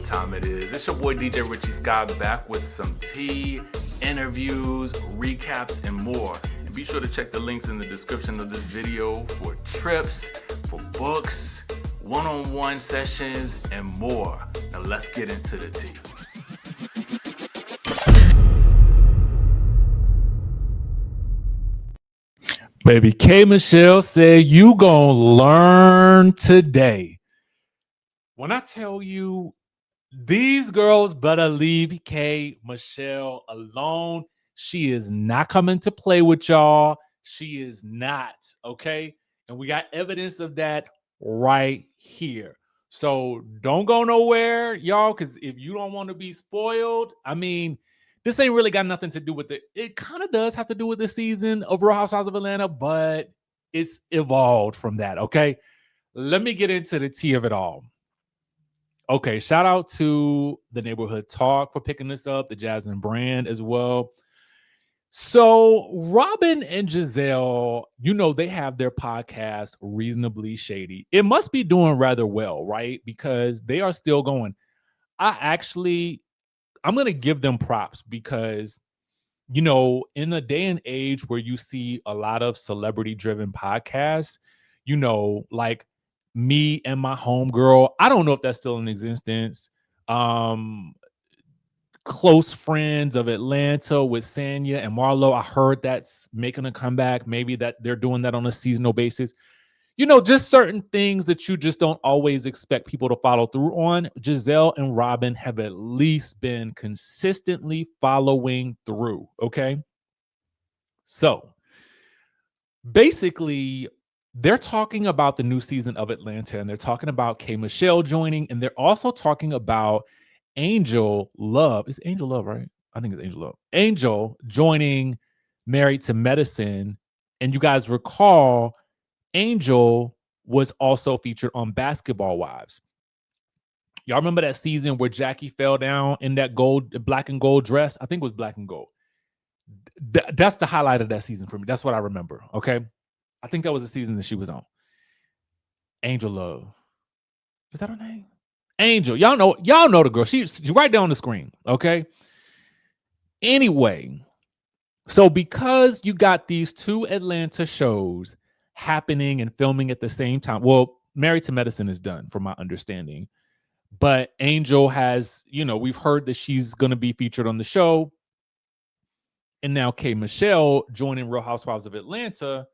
what time it is. It's your boy DJ Richie Skye back with some tea, interviews, recaps, and more. And be sure to check the links in the description of this video for trips, for books, one-on-one sessions, and more. Now let's get into the tea. Baby K. Michelle said you gonna learn today. When I tell you these girls better leave K. Michelle alone, she is not coming to play with y'all. She is not, okay? And we got evidence of that right here. So don't go nowhere, y'all, because if you don't want to be spoiled, I mean, this ain't really got nothing to do with it. It kind of does have to do with the season of Real Housewives of Atlanta, but it's evolved from that, okay? Let me get into the tea of it all. Okay, shout out to the Neighborhood Talk for picking this up, the Jasmine brand as well. So Robyn and Giselle, you know, they have their podcast Reasonably Shady. It must be doing rather well, right? Because they are still going. I'm going to give them props because, you know, in a day and age where you see a lot of celebrity driven podcasts, you know, like Me and My Homegirl, I don't know if that's still in existence. Close Friends of Atlanta with Sanya and Marlo, I heard that's making a comeback. Maybe that they're doing that on a seasonal basis. You know, just certain things that you just don't always expect people to follow through on. Giselle and Robyn have at least been consistently following through, okay? So, basically, they're talking about the new season of Atlanta, and they're talking about K. Michelle joining, and they're also talking about Angel Love. It's Angel Love, right? I think it's Angel Love. Angel joining Married to Medicine, and you guys recall Angel was also featured on Basketball Wives. Y'all remember that season where Jackie fell down in that black and gold dress? I think it was black and gold. That's the highlight of that season for me. That's what I remember. Okay. I think that was the season that she was on. Angel Love. Is that her name? Angel. Y'all know the girl. She's right there on the screen. Okay. Anyway, so because you got these two Atlanta shows happening and filming at the same time. Well, Married to Medicine is done from my understanding. But Angel has, you know, we've heard that she's going to be featured on the show. And now K. Michelle joining Real Housewives of Atlanta.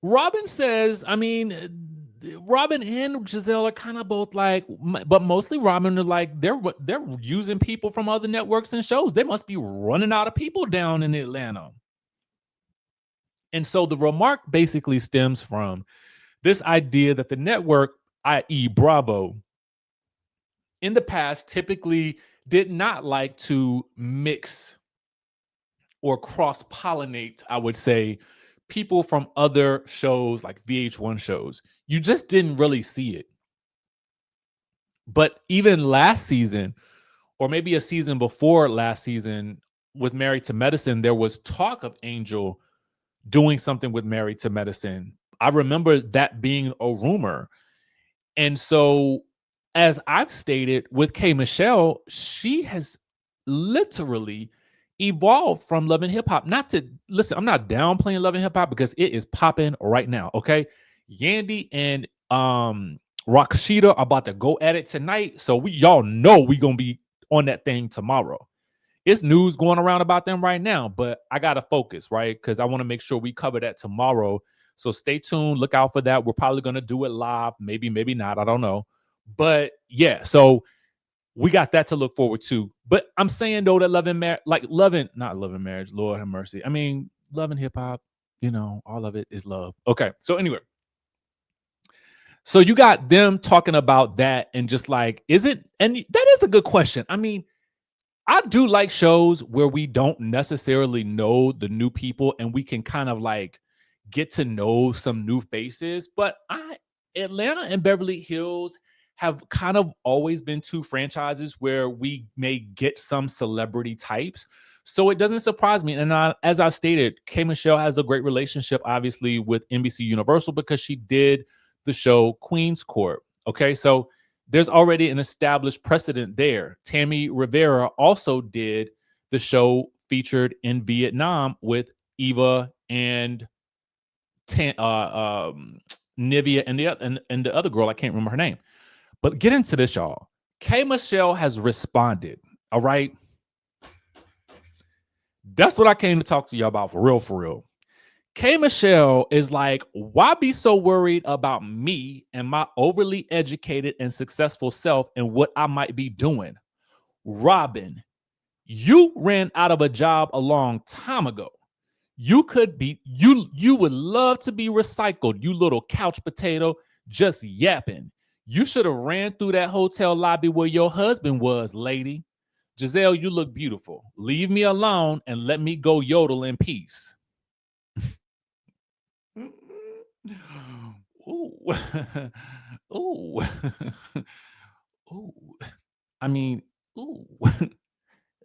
Robyn says, I mean, Robyn and Giselle are kind of both like, but mostly Robyn are like, they're using people from other networks and shows. They must be running out of people down in Atlanta. And so the remark basically stems from this idea that the network, i.e. Bravo, in the past typically did not like to mix or cross-pollinate, I would say, people from other shows like VH1 shows. You just didn't really see it. But even last season, or maybe a season before last season with Married to Medicine, there was talk of Angel doing something with Married to Medicine. I remember that being a rumor. And so, as I've stated with K. Michelle, she has literally evolved from Love and Hip Hop. Not to listen, I'm not downplaying Love and Hip Hop because it is popping right now. Okay. Yandy and Rakshida are about to go at it tonight. So y'all know we gonna be on that thing tomorrow. It's news going around about them right now, but I gotta focus, right? Because I want to make sure we cover that tomorrow. So stay tuned, look out for that. We're probably gonna do it live, maybe not. I don't know. But yeah, so we got that to look forward to. But I'm saying though that not Love and Marriage, Lord have mercy. I mean, Love and Hip Hop, you know, all of it is love. Okay, so anyway. So you got them talking about that and just like, is it? And that is a good question. I mean, I do like shows where we don't necessarily know the new people and we can kind of like get to know some new faces. But Atlanta and Beverly Hills have kind of always been two franchises where we may get some celebrity types. So it doesn't surprise me. And as I've stated, K. Michelle has a great relationship, obviously, with NBC Universal because she did the show Queen's Court. Okay, so There's already an established precedent there. Tammy Rivera also did the show featured in Vietnam with Eva and Nivea and the other girl. I can't remember her name. But get into this, y'all. K Michelle has responded. All right. That's what I came to talk to y'all about for real, for real. K Michelle is like, why be so worried about me and my overly educated and successful self and what I might be doing? Robyn, you ran out of a job a long time ago. You could be, you would love to be recycled, you little couch potato, just yapping. You should have ran through that hotel lobby where your husband was, lady. Giselle, you look beautiful. Leave me alone and let me go yodel in peace. Ooh. Ooh. Ooh. I mean, ooh.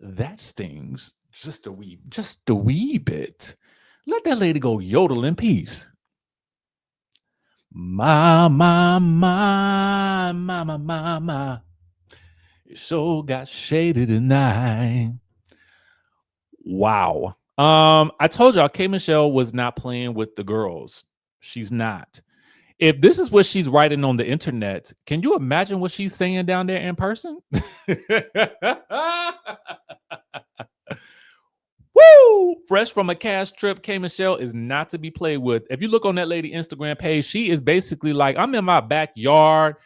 That stings just a wee bit. Let that lady go yodel in peace. My. It sure got shady tonight. Wow. I told y'all K Michelle was not playing with the girls. She's not. If this is what she's writing on the internet, can you imagine what she's saying down there in person? Woo! Fresh from a cash trip, K Michelle is not to be played with. If you look on that lady Instagram page, she is basically like, I'm in my backyard,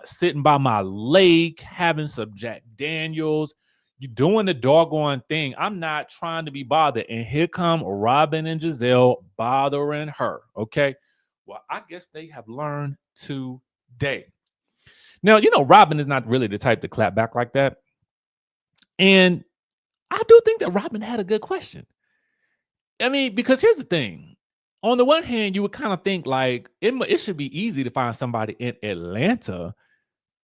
sitting by my lake, having some Jack Daniels. You doing the doggone thing. I'm not trying to be bothered. And here come Robyn and Giselle bothering her. Okay. Well, I guess they have learned today. Now, you know, Robyn is not really the type to clap back like that. And I do think that Robyn had a good question. I mean, because here's the thing. On the one hand, you would kind of think like it should be easy to find somebody in Atlanta,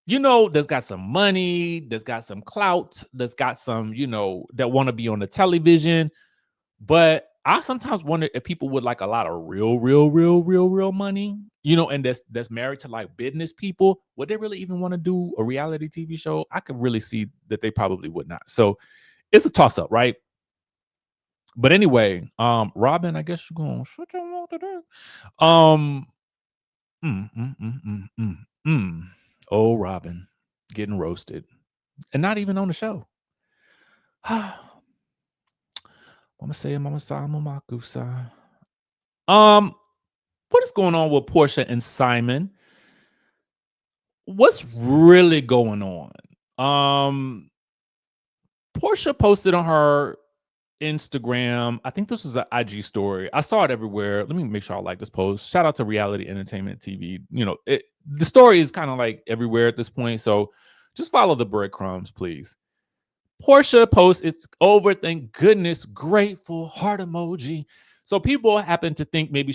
you know, that's got some money, that's got some clout, that's got some, you know, that want to be on the television. But I sometimes wonder if people with like a lot of real money, you know, and that's married to like business people, would they really even want to do a reality TV show? I could really see that they probably would not. So it's a toss up, right? But anyway, Robyn, I guess you're gonna shut your mouth today. Um, mm, mm, mm, mm, mm, mm. Oh, Robyn, getting roasted, and not even on the show. Mama say, Mama say, Mama Kusa. What is going on with Porsha and Simon? What's really going on? Porsha posted on her Instagram. I think this was an IG story. I saw it everywhere. Let me make sure I like this post. Shout out to Reality Entertainment TV. You know, the story is kind of like everywhere at this point. So just follow the breadcrumbs, please. Porsha posts, it's over. Thank goodness. Grateful heart emoji. So people happen to think maybe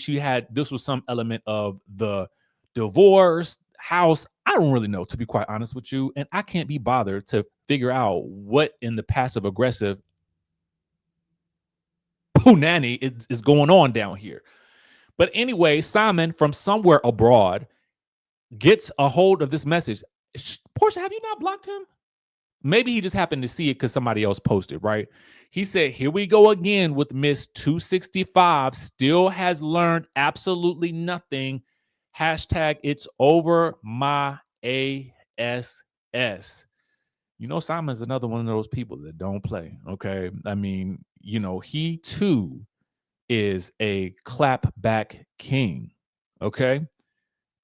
this was some element of the divorce house. I don't really know, to be quite honest with you. And I can't be bothered to figure out what in the passive aggressive nanny is going on down here. But anyway, Simon from somewhere abroad gets a hold of this message. Porsha, have you not blocked him? Maybe he just happened to see it because somebody else posted, right? He said, here we go again with Miss 265. Still has learned absolutely nothing. Hashtag it's over my ASS. You know, Simon's another one of those people that don't play, okay? I mean, you know, he too is a clapback king, okay?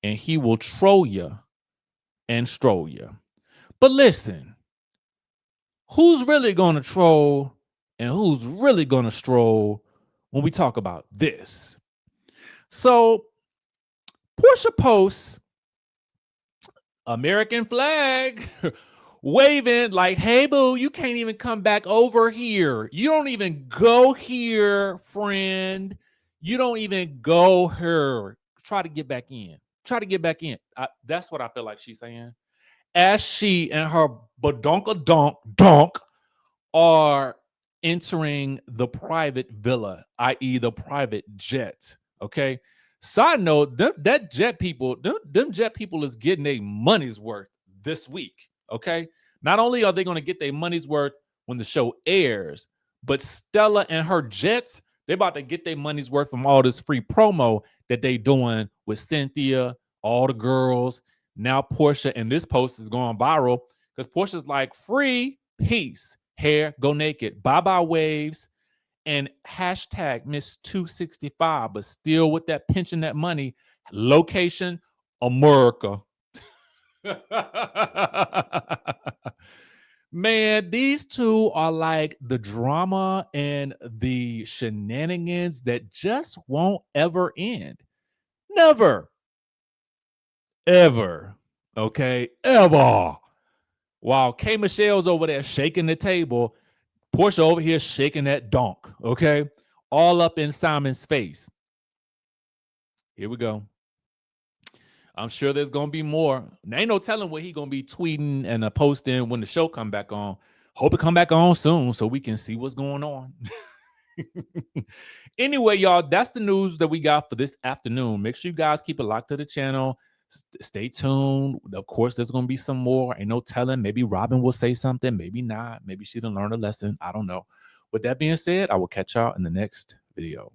And he will troll you and stroll you. But listen, who's really going to troll and who's really going to stroll when we talk about this? So Porsha posts American flag waving like, hey, boo, you can't even come back over here. You don't even go here, friend. You don't even go here. Try to get back in. Try to get back in. That's what I feel like she's saying. As she and her donk are entering the private villa, i.e., the private jet. Okay. Side note, them jet people is getting their money's worth this week. Okay. Not only are they going to get their money's worth when the show airs, but Stella and her jets, they about to get their money's worth from all this free promo that they doing with Cynthia, all the girls. Now Porsha, and this post is going viral because Porsha's like, free, peace, hair, go naked, bye-bye waves, and hashtag Miss 265, but still with that pinching that money. Location, America. Man, these two are like the drama and the shenanigans that just won't ever end. Never. Ever. Okay? Ever. While K. Michelle's over there shaking the table, Porsha over here shaking that donk. Okay? All up in Simon's face. Here we go. I'm sure there's gonna be more. There ain't no telling what he gonna be tweeting and posting when the show come back on. Hope it come back on soon so we can see what's going on. Anyway, y'all, that's the news that we got for this afternoon. Make sure you guys keep it locked to the channel. Stay tuned. Of course, there's gonna be some more. Ain't no telling. Maybe Robyn will say something. Maybe not. Maybe she didn't learn a lesson. I don't know. With that being said, I will catch y'all in the next video.